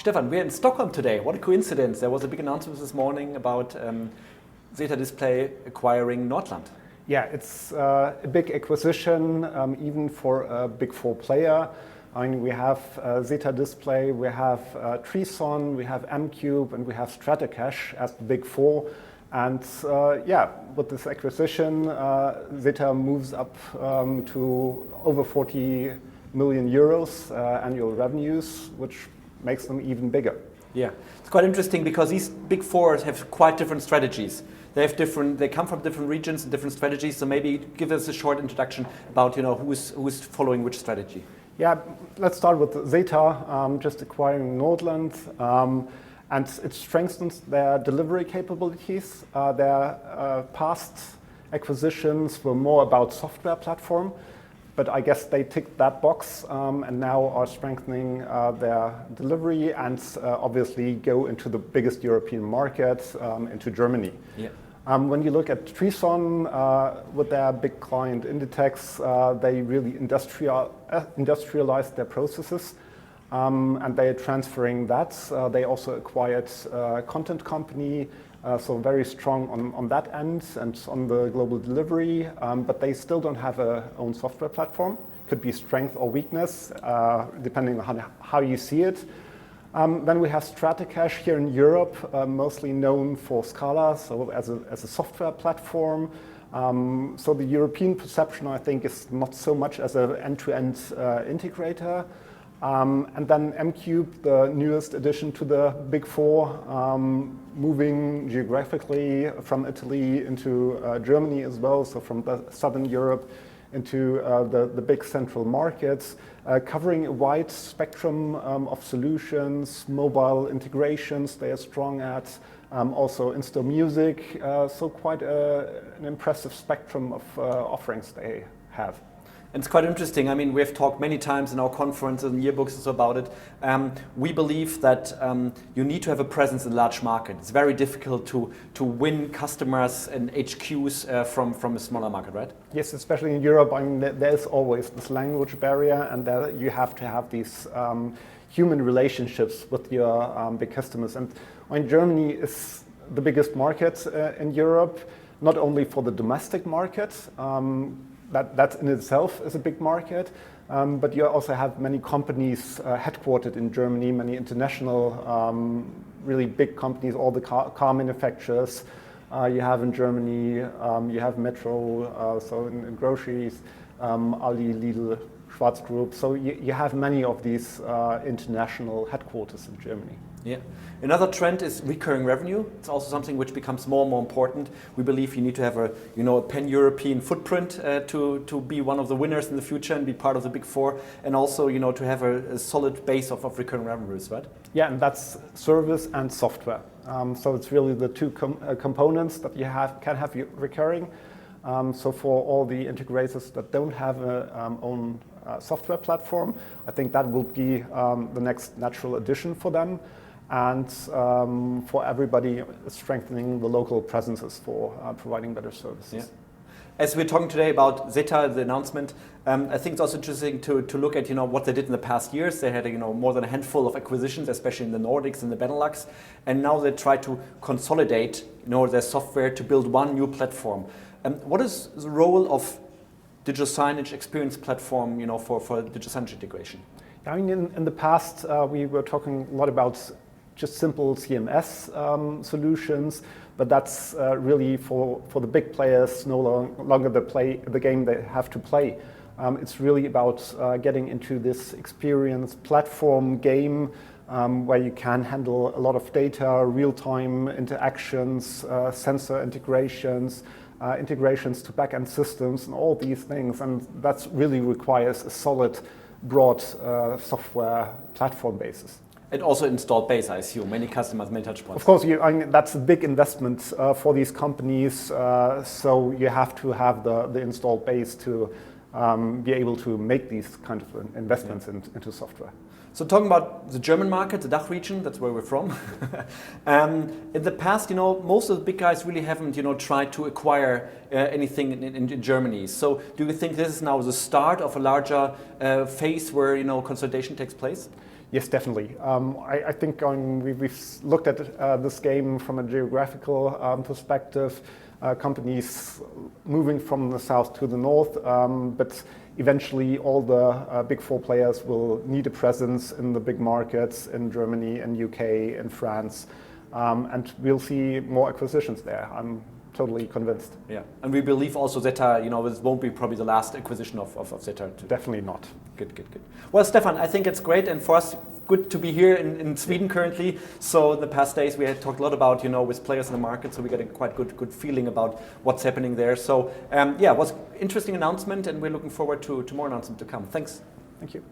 Stefan, we're in Stockholm today. What a coincidence. There was a big announcement this morning about ZetaDisplay acquiring Nordland. Yeah, it's a big acquisition, even for a Big 4 player. I mean, we have ZetaDisplay, we have Trison, we have M-Cube, and we have Stratacache as the Big 4. And yeah, with this acquisition, Zeta moves up to over 40 million euros annual revenues, which makes them even bigger. Yeah, it's quite interesting because these Big 4s have quite different strategies. They come from different regions and different strategies. So maybe give us a short introduction about who's following which strategy. Yeah, let's start with Zeta, just acquiring Nordland, and it strengthens their delivery capabilities. Their past acquisitions were more about software platform, but I guess they ticked that box and now are strengthening their delivery and obviously go into the biggest European market, into Germany. Yeah. When you look at Trison with their big client Inditex, they really industrialized their processes and they are transferring that. They also acquired a content company, so very strong on that end and on the global delivery, but they still don't have their own software platform. Could be strength or weakness, depending on how you see it. Then we have Stratacache here in Europe, mostly known for Scala, so as a software platform. So the European perception, I think, is not so much as an end-to-end integrator. And then M-Cube, the newest addition to the Big 4, moving geographically from Italy into Germany as well, so from the Southern Europe into the big central markets, covering a wide spectrum of solutions, mobile integrations they are strong at, also in-store music, so quite an impressive spectrum of offerings they have. And it's quite interesting. I mean, we have talked many times in our conferences and yearbooks about it. We believe that you need to have a presence in a large market. It's very difficult to win customers and HQs from a smaller market, right? Yes, especially in Europe. I mean, there's always this language barrier, and you have to have these human relationships with your big customers. And Germany is the biggest market in Europe, not only for the domestic market. That in itself is a big market, but you also have many companies headquartered in Germany, many international, really big companies, all the car manufacturers you have in Germany. You have Metro, so in groceries, Aldi, Lidl, Schwarz Group. So you have many of these international headquarters in Germany. Yeah. Another trend is recurring revenue. It's also something which becomes more and more important. We believe you need to have a pan-European footprint to be one of the winners in the future and be part of the Big 4, and also to have a solid base of recurring revenues, right? Yeah, and that's service and software. So it's really the two components that you can have recurring. So for all the integrators that don't have an own software platform, I think that will be the next natural addition for them. And for everybody, strengthening the local presences for providing better services. Yeah. As we're talking today about Zeta, the announcement, I think it's also interesting to look at what they did in the past years. They had more than a handful of acquisitions, especially in the Nordics and the Benelux, and now they try to consolidate their software to build one new platform. What is the role of digital signage experience platform for digital signage integration? I mean, in the past, we were talking a lot about just simple CMS solutions, but that's really for the big players no longer the game they have to play. It's really about getting into this experience platform game where you can handle a lot of data, real-time interactions, sensor integrations, integrations to back-end systems and all these things, and that really requires a solid, broad software platform basis. And also installed base, I assume, many customers, many touch points. Of course, that's a big investment for these companies, so you have to have the installed base to be able to make these kind of investments into software. So talking about the German market, the DACH region, that's where we're from. In the past, most of the big guys really haven't, tried to acquire anything in Germany. So do you think this is now the start of a larger phase where, consolidation takes place? Yes, definitely. I think we've looked at this game from a geographical perspective, companies moving from the south to the north, but eventually all the big four players will need a presence in the big markets in Germany, in UK, in France, and we'll see more acquisitions there. I'm totally convinced. Yeah, and we believe also Zeta, this won't be probably the last acquisition of Zeta. Definitely not. Good. Well, Stefan, I think it's great, and for us, good to be here in Sweden currently. So in the past days, we had talked a lot about, with players in the market, so we got a quite good feeling about what's happening there. So yeah, it was an interesting announcement, and we're looking forward to more announcements to come. Thanks. Thank you.